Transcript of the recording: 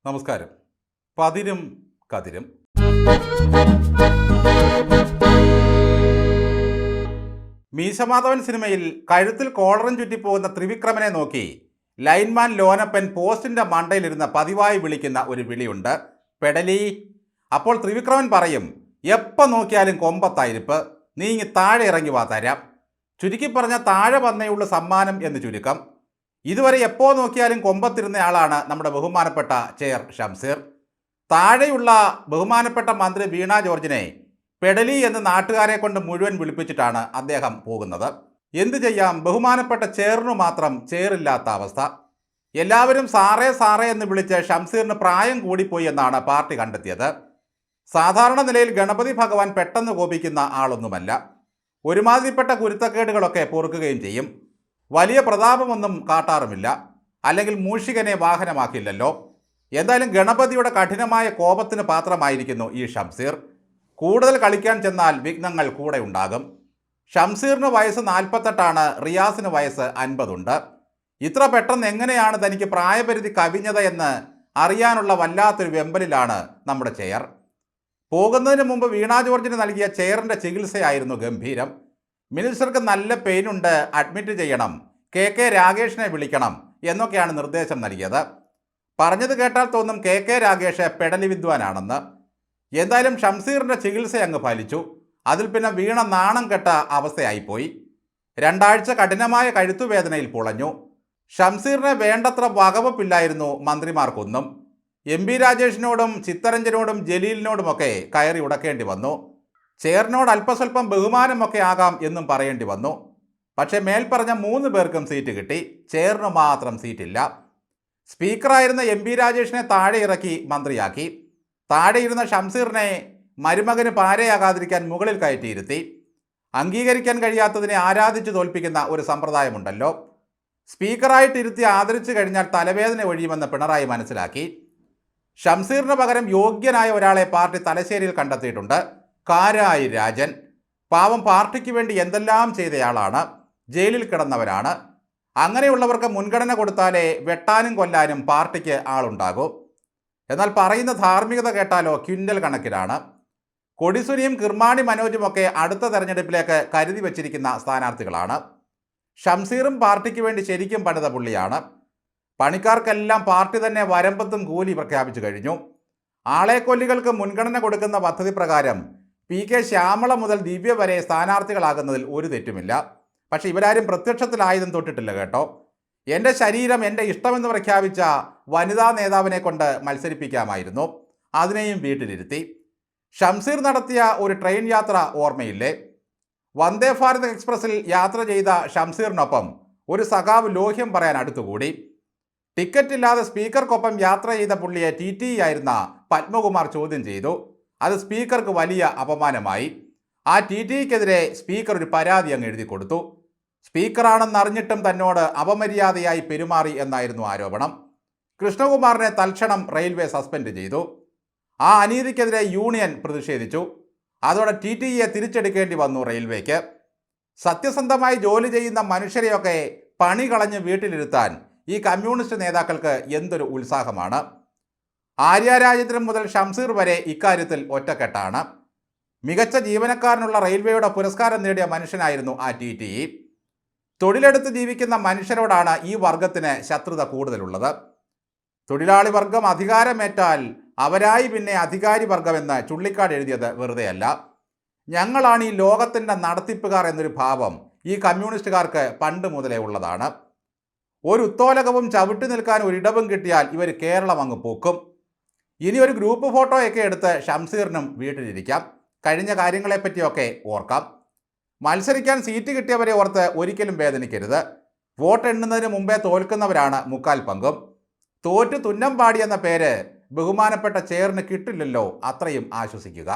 നമസ്കാരം. പതിരും കതിരും. മീശമാധവൻ സിനിമയിൽ കഴുത്തിൽ കോളറും ചുറ്റിപ്പോകുന്ന ത്രിവിക്രമനെ നോക്കി ലൈൻമാൻ ലോനപ്പൻ പോസ്റ്റിന്റെ മണ്ടയിലിരുന്ന് പതിവായി വിളിക്കുന്ന ഒരു വിളിയുണ്ട്, പെടലി. അപ്പോൾ ത്രിവിക്രമൻ പറയും, എപ്പോൾ നോക്കിയാലും കൊമ്പത്തായിരിപ്പ്, നീ ഇങ്ങ് താഴെ ഇറങ്ങി വാ തരാം. ചുരുക്കി പറഞ്ഞ താഴെ വന്നേയുള്ള സമ്മാനം എന്ന് ചുരുക്കം. ഇതുവരെ എപ്പോൾ നോക്കിയാലും കൊമ്പത്തിരുന്നയാളാണ് നമ്മുടെ ബഹുമാനപ്പെട്ട ചെയർ ഷംസീർ. താഴെയുള്ള ബഹുമാനപ്പെട്ട മന്ത്രി വീണ ജോർജിനെ പെടലി എന്ന് നാട്ടുകാരെ കൊണ്ട് മുഴുവൻ വിളിപ്പിച്ചിട്ടാണ് അദ്ദേഹം പോകുന്നത്. എന്തു ചെയ്യാം, ബഹുമാനപ്പെട്ട ചെയറിനു മാത്രം ചെയറില്ലാത്ത അവസ്ഥ. എല്ലാവരും സാറേ സാറേ എന്ന് വിളിച്ച് ഷംസീറിന് പ്രായം കൂടിപ്പോയി എന്നാണ് പാർട്ടി കണ്ടെത്തിയത്. സാധാരണ നിലയിൽ ഗണപതി ഭഗവാൻ പെട്ടെന്ന് കോപിക്കുന്ന ആളൊന്നുമല്ല. ഒരുമാതിരിപ്പെട്ട കുരുത്തക്കേടുകളൊക്കെ പൊറുക്കുകയും ചെയ്യും. വലിയ പ്രതാപമൊന്നും കാട്ടാറുമില്ല, അല്ലെങ്കിൽ മൂഷികനെ വാഹനമാക്കില്ലല്ലോ. എന്തായാലും ഗണപതിയുടെ കഠിനമായ കോപത്തിന് പാത്രമായിരിക്കുന്നു ഈ ഷംസീർ. കൂടുതൽ കളിക്കാൻ ചെന്നാൽ വിഘ്നങ്ങൾ കൂടെ ഉണ്ടാകും. ഷംസീറിന് വയസ്സ് 48, റിയാസിന് വയസ്സ് 50. ഇത്ര പെട്ടെന്ന് എങ്ങനെയാണ് തനിക്ക് പ്രായപരിധി കവിഞ്ഞത് എന്ന് അറിയാനുള്ള വല്ലാത്തൊരു വെമ്പലിലാണ് നമ്മുടെ ചെയർ. പോകുന്നതിന് മുമ്പ് വീണ ജോർജിന് നൽകിയ ചെയറിൻ്റെ ചികിത്സയായിരുന്നു ഗംഭീരം. മിനിസ്റ്റർക്ക് നല്ല പെയിനുണ്ട്, അഡ്മിറ്റ് ചെയ്യണം, കെ രാഗേഷിനെ വിളിക്കണം എന്നൊക്കെയാണ് നിർദ്ദേശം നൽകിയത്. പറഞ്ഞത് കേട്ടാൽ തോന്നും കെ രാഗേഷ് പെടലി വിദ്വാനാണെന്ന്. എന്തായാലും ഷംസീറിൻ്റെ ചികിത്സ അങ്ങ് ഫലിച്ചു. അതിൽ പിന്നെ വീണ നാണം കെട്ട അവസ്ഥയായിപ്പോയി. 2 ആഴ്ച കഠിനമായ കഴുത്തുവേദനയിൽ പുളഞ്ഞു. ഷംസീറിനെ വേണ്ടത്ര വകവപ്പില്ലായിരുന്നു മന്ത്രിമാർക്കൊന്നും. MP രാജേഷിനോടും ചിത്തരഞ്ജനോടും ജലീലിനോടുമൊക്കെ കയറി ഉടക്കേണ്ടി വന്നു. ചെയറിനോട് അല്പസ്വല്പം ബഹുമാനമൊക്കെ ആകാം എന്നും പറയേണ്ടി വന്നു. പക്ഷേ മേൽപ്പറഞ്ഞ 3 പേർക്കും സീറ്റ് കിട്ടി, ചെയറിന് മാത്രം സീറ്റില്ല. സ്പീക്കറായിരുന്ന MP രാജേഷിനെ താഴെ ഇറക്കി മന്ത്രിയാക്കി. താഴെയിരുന്ന ഷംസീറിനെ മരുമകന് പാരയാകാതിരിക്കാൻ മുകളിൽ കയറ്റിയിരുത്തി. അംഗീകരിക്കാൻ കഴിയാത്തതിനെ ആരാധിച്ചു തോൽപ്പിക്കുന്ന ഒരു സമ്പ്രദായമുണ്ടല്ലോ. സ്പീക്കറായിട്ടിരുത്തി ആദരിച്ചു കഴിഞ്ഞാൽ തലവേദന ഒഴിയുമെന്ന് പിണറായി മനസ്സിലാക്കി. ഷംസീറിന് പകരം യോഗ്യനായ ഒരാളെ പാർട്ടി തലശ്ശേരിയിൽ കണ്ടെത്തിയിട്ടുണ്ട്, കാരായി രാജൻ. പാവം പാർട്ടിക്ക് വേണ്ടി എന്തെല്ലാം ചെയ്തയാളാണ്, ജയിലിൽ കിടന്നവരാണ്. അങ്ങനെയുള്ളവർക്ക് മുൻഗണന കൊടുത്താലേ വെട്ടാനും കൊല്ലാനും പാർട്ടിക്ക് ആളുണ്ടാകൂ. എന്നാൽ പറയുന്ന ധാർമ്മികത കേട്ടാലോ ക്വിൻ്റൽ കണക്കിലാണ്. കൊടിസുനിയും കിർമാണി മനോജുമൊക്കെ അടുത്ത തെരഞ്ഞെടുപ്പിലേക്ക് കരുതി വച്ചിരിക്കുന്ന സ്ഥാനാർത്ഥികളാണ്. ഷംസീറും പാർട്ടിക്ക് വേണ്ടി ശരിക്കും പണിത പുള്ളിയാണ്. പണിക്കാർക്കെല്ലാം പാർട്ടി തന്നെ വരമ്പത്തും കൂലി പ്രഖ്യാപിച്ചു കഴിഞ്ഞു. ആളെക്കൊല്ലികൾക്ക് മുൻഗണന കൊടുക്കുന്ന പദ്ധതി പ്രകാരം PK ശ്യാമള മുതൽ ദിവ്യ വരെ സ്ഥാനാർത്ഥികളാകുന്നതിൽ ഒരു തെറ്റുമില്ല. പക്ഷേ ഇവരാരും പ്രത്യക്ഷത്തിൽ ആയുധം തൊട്ടിട്ടില്ല കേട്ടോ. എൻ്റെ ശരീരം എൻ്റെ ഇഷ്ടമെന്ന് പ്രഖ്യാപിച്ച വനിതാ നേതാവിനെ കൊണ്ട് മത്സരിപ്പിക്കാമായിരുന്നു, അതിനെയും വീട്ടിലിരുത്തി. ഷംസീർ നടത്തിയ ഒരു ട്രെയിൻ യാത്ര ഓർമ്മയില്ലേ? വന്ദേ ഭാരത് എക്സ്പ്രസിൽ യാത്ര ചെയ്ത ഷംസീറിനൊപ്പം ഒരു സഖാവ് ലോഹ്യം പറയാൻ അടുത്തുകൂടി. ടിക്കറ്റ് ഇല്ലാതെ സ്പീക്കർക്കൊപ്പം യാത്ര ചെയ്ത പുള്ളിയെ TT ആയിരുന്ന പത്മകുമാർ ചോദ്യം ചെയ്തു. അത് സ്പീക്കർക്ക് വലിയ അപമാനമായി. ആ TTക്കെതിരെ സ്പീക്കർ ഒരു പരാതി അങ്ങ് എഴുതി കൊടുത്തു. സ്പീക്കറാണെന്നറിഞ്ഞിട്ടും തന്നോട് അപമര്യാദയായി പെരുമാറി എന്നായിരുന്നു ആരോപണം. കൃഷ്ണകുമാറിനെ തൽക്ഷണം റെയിൽവേ സസ്പെൻഡ് ചെയ്തു. ആ അനീതിക്കെതിരെ യൂണിയൻ പ്രതിഷേധിച്ചു. അതോടെ TTയെ തിരിച്ചെടുക്കേണ്ടി വന്നു റെയിൽവേക്ക്. സത്യസന്ധമായി ജോലി ചെയ്യുന്ന മനുഷ്യരെയൊക്കെ പണി കളഞ്ഞ് വീട്ടിലിരുത്താൻ ഈ കമ്മ്യൂണിസ്റ്റ് നേതാക്കൾക്ക് എന്തൊരു ഉത്സാഹമാണ്. ആര്യ രാജേന്ദ്രൻ മുതൽ ഷംസീർ വരെ ഇക്കാര്യത്തിൽ ഒറ്റക്കെട്ടാണ്. മികച്ച ജീവനക്കാരനുള്ള റെയിൽവേയുടെ പുരസ്കാരം നേടിയ മനുഷ്യനായിരുന്നു ആ TT. തൊഴിലെടുത്ത് ജീവിക്കുന്ന മനുഷ്യരോടാണ് ഈ വർഗത്തിന് ശത്രുത കൂടുതലുള്ളത്. തൊഴിലാളി വർഗം അധികാരമേറ്റാൽ അവരായി പിന്നെ അധികാരി വർഗമെന്ന് ചുള്ളിക്കാട് എഴുതിയത് വെറുതെയല്ല. ഞങ്ങളാണ് ഈ ലോകത്തിൻ്റെ നടത്തിപ്പുകാർ എന്നൊരു ഭാവം ഈ കമ്മ്യൂണിസ്റ്റുകാർക്ക് പണ്ട് മുതലേ ഉള്ളതാണ്. ഒരു ഉത്തോലകവും ചവിട്ടി നിൽക്കാൻ ഒരിടവും കിട്ടിയാൽ ഇവർ കേരളം അങ്ങ് പോക്കും. ഇനി ഒരു ഗ്രൂപ്പ് ഫോട്ടോയൊക്കെ എടുത്ത് ഷംസീറിനും വീട്ടിലിരിക്കാം, കഴിഞ്ഞ കാര്യങ്ങളെപ്പറ്റിയൊക്കെ ഓർക്കാം. മത്സരിക്കാൻ സീറ്റ് കിട്ടിയവരെ ഓർത്ത് ഒരിക്കലും വേദനിക്കരുത്. വോട്ട് എണ്ണുന്നതിന് മുമ്പേ തോൽക്കുന്നവരാണ് 3/4 പങ്കും. തോറ്റു തുന്നം പാടി എന്ന പേര് ബഹുമാനപ്പെട്ട ചെയറിന് കിട്ടില്ലല്ലോ, അത്രയും ആശ്വസിക്കുക.